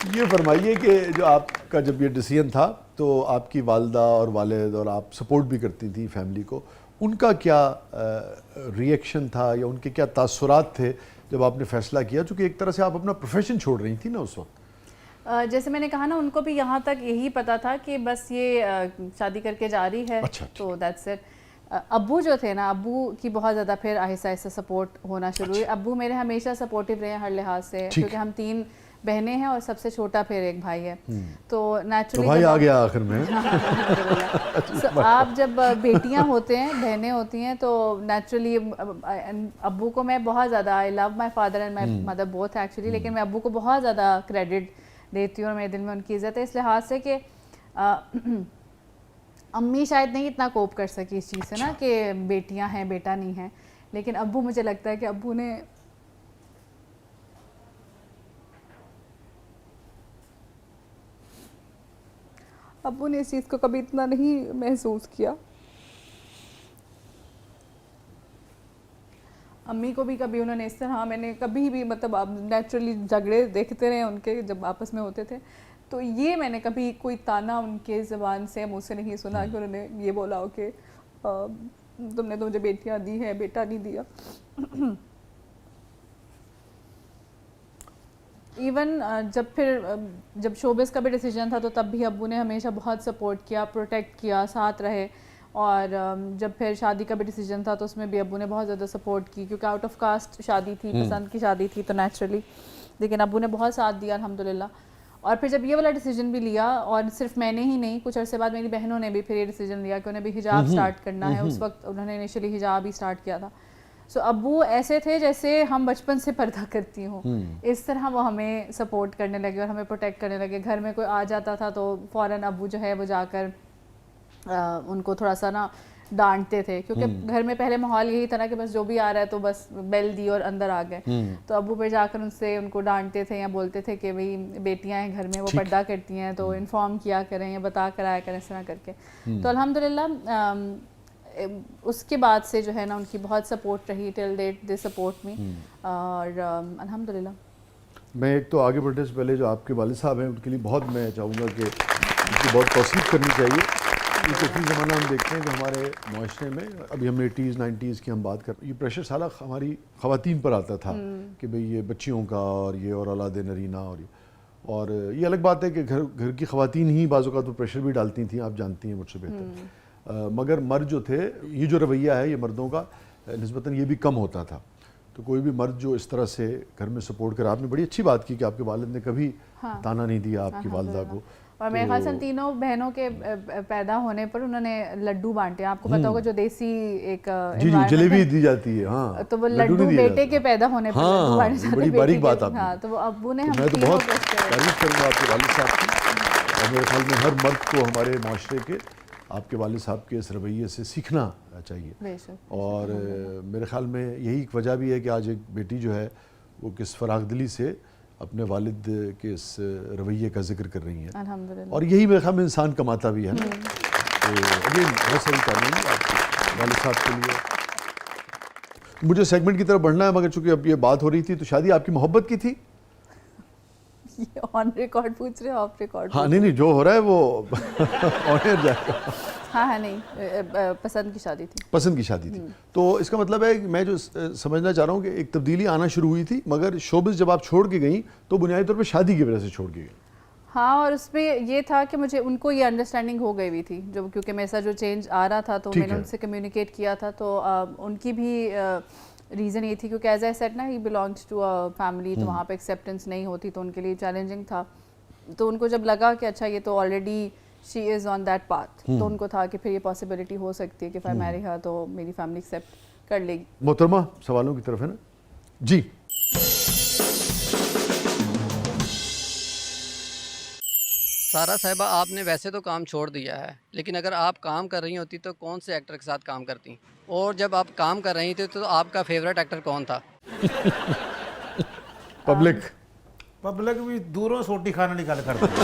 ये फरमाइए कि जो आपका जब ये डिसीजन था तो आपकी वालदा और वालिद और आप सपोर्ट भी करती थी फैमिली को, उनका क्या रिएक्शन था या उनके क्या तासुरात थे जब आपने फ़ैसला किया, चूँकि एक तरह से आप अपना प्रोफेशन छोड़ रही थी ना उस वक्त? जैसे मैंने कहा ना, उनको भी यहाँ तक यही पता था कि बस ये शादी करके जा रही है। अच्छा, तो दैट्स इट। अब्बू जो थे ना, अब्बू की बहुत ज़्यादा फिर आहिस्ता आहिस्ता सपोर्ट होना शुरू हुई। अब्बू मेरे हमेशा सपोर्टिव रहे हर लिहाज से, क्योंकि हम 3 बहनें हैं और सबसे छोटा फिर एक भाई है। तो नेचुरली तो भाई आ गया आखिर में। So, आप जब बेटियां होते हैं, बहनें होती हैं, तो नेचुरली अब्बू को मैं बहुत ज़्यादा, I love my father and my mother both actually, लेकिन मैं अब्बू को बहुत ज़्यादा क्रेडिट देती हूँ और मेरे दिल में उनकी इज़्ज़त है, इस लिहाज से कि अम्मी शायद नहीं इतना कोप कर सकी इस चीज़ से ना कि बेटियां हैं बेटा नहीं है, लेकिन अब्बू, मुझे लगता है कि अब्बू ने इस चीज़ को कभी इतना नहीं महसूस किया। अम्मी को भी कभी उन्होंने इस तरह, मैंने कभी भी, मतलब आप नेचुरली झगड़े देखते रहे उनके जब आपस में होते थे, तो ये मैंने कभी कोई ताना उनके ज़बान से, मुँह से नहीं सुना कि उन्होंने ये बोला हो कि तुमने तो मुझे बेटियाँ दी हैं, बेटा नहीं दिया। इवन जब शोबिस का भी डिसीजन था तो तब भी अब्बू ने हमेशा बहुत सपोर्ट किया, प्रोटेक्ट किया, साथ रहे। और जब फिर शादी का भी डिसीजन था तो उसमें भी अब्बू ने बहुत ज़्यादा सपोर्ट की, क्योंकि आउट ऑफ कास्ट शादी थी, पसंद की शादी थी, तो नेचुरली, लेकिन अब्बू ने बहुत साथ दिया अल्हम्दुलिल्लाह। और फिर जब ये वाला डिसीजन भी लिया, और सिर्फ मैंने ही नहीं, कुछ अर्से बाद मेरी बहनों ने भी फिर ये डिसीजन लिया कि उन्हें भी हिजाब स्टार्ट करना है। उस वक्त उन्होंने इनिशियली हिजाब ही स्टार्ट किया था। सो अब्बू ऐसे थे जैसे हम बचपन से पर्दा करती हूँ, इस तरह वो हमें सपोर्ट करने लगे और हमें प्रोटेक्ट करने लगे। घर में कोई आ जाता था तो फ़ौरन अब्बू जो है वो जाकर उनको थोड़ा सा ना डांटते थे, क्योंकि घर में पहले माहौल यही था ना कि बस जो भी आ रहा है तो बस बेल दी और अंदर आ गए। तो अब्बू पे जाकर उनको डांटते थे या बोलते थे कि भाई बेटियां हैं घर में, वो पर्दा करती हैं, तो इन्फॉर्म किया करें या बता कर आया करें, इस तरह करके। तो अल्हम्दुलिल्लाह उसके बाद से जो है ना उनकी बहुत सपोर्ट रही, till date they support me, और अल्हम्दुलिल्लाह। मैं एक तो आगे बढ़ने से पहले जो आपके वालिद साहब हैं उनके लिए बहुत मैं चाहूँगा कि उनकी बहुत तौसीफ़ करनी चाहिए, क्योंकि कई ज़माना हम देखते हैं कि हमारे माशरे में, अभी हम 80s 90s की हम बात कर, ये प्रेशर सारा हमारी ख़वातीन पर आता था कि भाई ये बच्चियों का और ये और औलाद नरीना और ये अलग बात है कि घर की ख़वातीन ही बाज़ औक़ात तो प्रेशर भी डालती थी, आप जानती हैं मुझसे बेहतर। मगर मर्द जो थे, ये जो रवैया है ये मर्दों का निस्बतन ये भी कम होता था। तो कोई भी मर्द जो इस तरह से घर में सपोर्ट कर, आपने बड़ी अच्छी बात की कि आपके वालिद ने कभी ताना नहीं दिया आपकी वालदा को। और मेरे ख्याल से तीनों बहनों के पैदा होने पर उन्होंने लड्डू बांटे। आपको पता होगा जो देसी एक जी जलेबी दी जाती है, हाँ, तो वो लड्डू बेटे के पैदा होने पर लड्डू बांटे जाते हैं। बड़ी बारीक बात आपने। हाँ, तो वो अब्बू ने, मैं तो बहुत तारीफ करूँगा आपके वालिद साहब की, और मेरे ख्याल में हर मर्द को हमारे माशरे के आपके वालिद साहब के इस रवैये से सीखना चाहिए। और मेरे ख्याल में यही एक वजह भी है कि आज एक बेटी जो है वो किस फरागदिली से अपने वालिद के इस रवैये का जिक्र कर रही हैं, अल्हम्दुलिल्लाह। और यही मेरे ख्याल में इंसान कमाता भी है ना। तो अगेन बहुत सारी तालीम आपके वालिद साहब के लिए। मुझे सेगमेंट की तरफ बढ़ना है, मगर चूंकि अब ये बात हो रही थी, तो शादी आपकी मोहब्बत की थी? ये ऑन रिकॉर्ड पूछ रहे हो, ऑफ रिकॉर्ड? हाँ नहीं जो हो रहा है वो ऑन एयर जाएगा। हाँ नहीं, पसंद की शादी थी। पसंद की शादी थी। तो इसका मतलब है कि मैं जो समझना चाह रहा हूँ कि एक तब्दीली आना शुरू हुई थी, मगर शोबिस जब आप छोड़ के गई तो बुनियादी तौर पे शादी की वजह से छोड़ के गई। हाँ, और उसमें ये था कि मुझे उनको ये अंडरस्टैंडिंग हो गई हुई थी, जो क्योंकि मेरे साथ जो चेंज आ रहा था तो मैंने उनसे कम्युनिकेट किया था। तो उनकी भी रीज़न ये थी क्योंकि एज आई सेड ना, he belongs to a family, तो वहाँ पे एक्सेप्टेंस नहीं होती, तो उनके लिए चैलेंजिंग था। तो उनको जब लगा कि अच्छा ये तो already she is on that path, तो उनको था कि फिर ये पॉसिबिलिटी हो सकती है कि फिर मैरी हर तो मेरी फैमिली एक्सेप्ट कर लेगी। मोहतरमा, सवालों की तरफ है ना जी। सारा साहिबा, आपने वैसे तो काम छोड़ दिया है, लेकिन अगर आप काम कर रही होती तो कौन से एक्टर के साथ काम करती? और जब आप काम कर रही थी तो आपका फेवरेट एक्टर कौन था? पब्लिक भी दूरों सोटी खाने वाली गल करती है।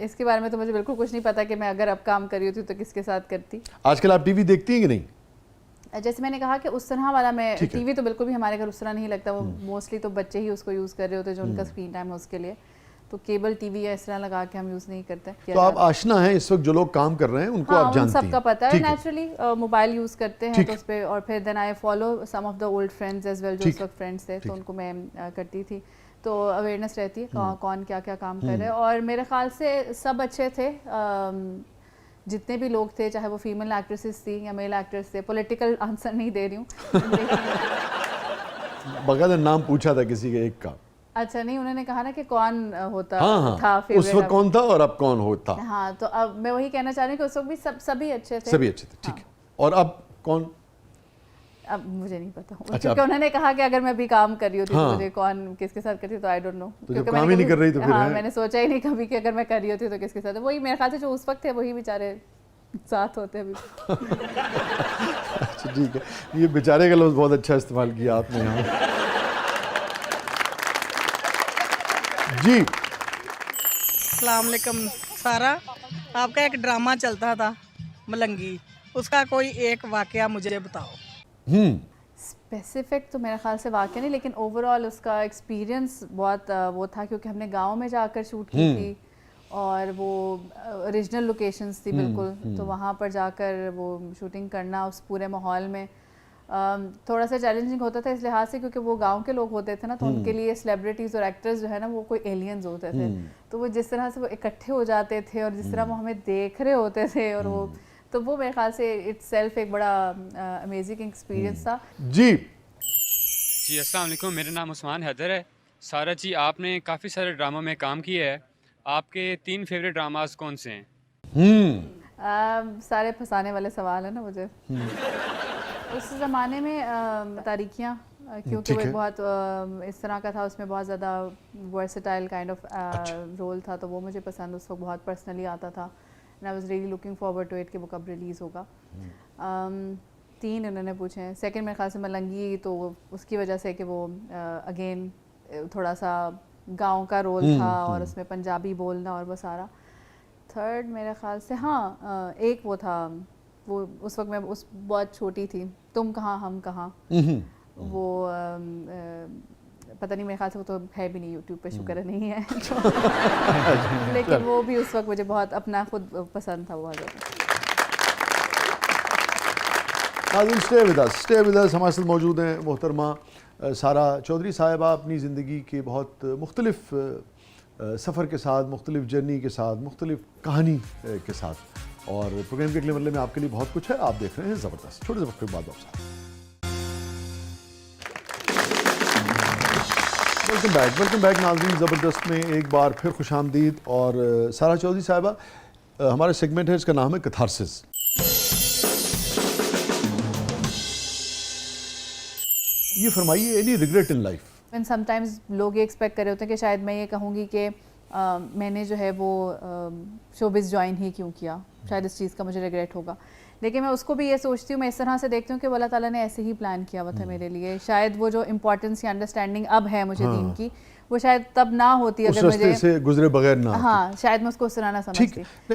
इसके बारे में तो मुझे बिल्कुल कुछ नहीं पता कि मैं अगर अब काम कर रही होती तो किसके साथ करती। आजकल आप टीवी देखती हैं कि नहीं? जैसे मैंने कहा कि उस तरह वाला मैं ठीक है। टीवी तो बिल्कुल भी हमारे घर उस तरह नहीं लगता, वो मोस्टली तो बच्चे ही उसको यूज़ कर रहे होते हैं जो उनका स्क्रीन टाइम है उसके लिए, तो केबल टीवी या इस तरह लगा के हम यूज़ नहीं करते। तो आप आशना हैं इस वक्त जो लोग काम कर रहे हैं उनको हाँ, आप उन जानती हैं। सबका पता है। ठीक नेचुरली मोबाइल यूज़ करते हैं ठीक तो उस पे, और फिर then I follow some of the old friends as well जो ठीक उस वक्त फ्रेंड्स थे, ठीक तो उनको मैं करती थी, तो अवेयरनेस रहती है कौन क्या क्या काम कर रहे हैं। और मेरे ख्याल से सब अच्छे थे, जितने भी लोग थे, चाहे वो फीमेल एक्ट्रेसेस थी या मेल एक्टर्स थे। पॉलिटिकल आंसर नहीं दे रही हूँ बकायदा नाम पूछा था किसी के एक का। अच्छा नहीं, उन्होंने कहा ना कि कौन होता हाँ था हाँ, उस favorite वक्त कौन था और अब कौन होता। हाँ, तो अब मैं वही कहना चाह रही हूँ कि उस वक्त भी सभी अच्छे थे। सभी अच्छे थे, ठीक है। और अब कौन? अब मुझे नहीं पता, अच्छा, क्योंकि उन्होंने कहा कि अगर मैं भी काम कर रही होती हाँ। तो मुझे कौन किसके साथ करती, तो आई डोंट नो। तो जब काम ही नहीं कर रही तो फिर हाँ, है? मैंने सोचा ही नहीं कभी कि अगर मैं कर रही होती तो किसके साथ। वही मेरे ख्याल से जो उस वक्त थे वही बेचारे साथ होते अभी। अच्छा ठीक है, ये बेचारे का लफ्ज़ बहुत अच्छा इस्तेमाल किया आपने यहाँ। जी अस्सलामुअलैकुम सारा, आपका एक ड्रामा चलता था मलंगी, उसका कोई एक वाकया मुझे बताओ। स्पेसिफिक तो मेरे ख्याल से वाकई नहीं, लेकिन ओवरऑल उसका एक्सपीरियंस बहुत वो था, क्योंकि हमने गांव में जाकर शूट की थी और वो ओरिजिनल लोकेशंस थी बिल्कुल, तो वहाँ पर जाकर वो शूटिंग करना उस पूरे माहौल में थोड़ा सा चैलेंजिंग होता था इस लिहाज से, क्योंकि वो गांव के लोग होते थे ना, तो उनके लिए सेलिब्रिटीज़ और एक्टर्स जो है ना वो कोई एलियंस होते थे। तो वो जिस तरह से वो इकट्ठे हो जाते थे और जिस तरह वो हमें देख रहे होते थे, और वो तो वो मेरे ख्याल से इट्सेल्फ एक बड़ा अमेजिंग एक्सपीरियंस था। जी अस्सलाम वालेकुम, मेरा नाम उस्मान हैदर है। सारा जी, आपने काफ़ी सारे ड्रामा में काम किया है, आपके 3 फेवरेट ड्रामास कौन से हैं? सारे फंसाने वाले सवाल है ना मुझे। उस ज़माने में तारीखियाँ, क्योंकि ठीक वो है। एक बहुत इस तरह का था, उसमें बहुत ज़्यादा वर्सेटाइल काइंड ऑफ रोल था, तो वो मुझे पसंद उस वक्त बहुत पर्सनली आता था, and I was really looking forward to it कि वो कब रिलीज़ होगा। 3 उन्होंने पूछे हैं। सेकंड मेरे ख्याल से मलंगी, तो उसकी वजह से कि वो अगेन थोड़ा सा गांव का रोल था और उसमें पंजाबी बोलना और वो सारा। थर्ड मेरे ख्याल से हाँ, एक वो था, वो उस वक्त मैं बहुत छोटी थी, तुम कहाँ हम कहाँ, वो पता नहीं, मेरे ख्याल से वो तो है भी नहीं यूट्यूब पे, शुक्र है नहीं है तो, लेकिन वो भी उस वक्त मुझे बहुत अपना खुद पसंद था बहुत ज़्यादा। नाज़रीन, स्टे विद अस। हमारे साथ मौजूद हैं मोहतरमा सारा चौधरी साहिबा, अपनी ज़िंदगी के बहुत मुख्तलिफ सफ़र के साथ, मुख्तलिफ जर्नी के साथ, मुख्तलिफ कहानी के साथ, और प्रोग्राम के अगले मरले में आपके लिए बहुत कुछ है। आप देख रहे हैं ज़बरदस्त। छोटे से वक्त के बाद वापस वेलकम बैक नाज़रीन। ज़बरदस्त में एक बार फिर खुश आमदीद। और सारा चौधरी साहिबा, हमारा सेगमेंट है, इसका नाम है कैथारसिस। ये फरमाइए, any regret in life? And sometimes लोग ये एक्सपेक्ट कर रहे होते हैं कि शायद मैं ये कहूँगी कि मैंने जो है वो शोबिज़ ज्वाइन ही क्यों किया, शायद इस चीज़ का मुझे रिग्रेट होगा। लेकिन मैं उसको भी ये सोचती हूँ, मैं इस तरह से देखती हूँ कि अल्लाह ताला ने ऐसे ही प्लान किया हुआ था मेरे लिए। शायद वो जो इम्पोर्टेंस या अंडरस्टैंडिंग अब है मुझे दीन की, वो शायद तब ना होती उस अगर रास्ते मुझे से गुजरे बगैर ना। हाँ, शायद मैं उसको उस तरह ना समझती। ठीक है,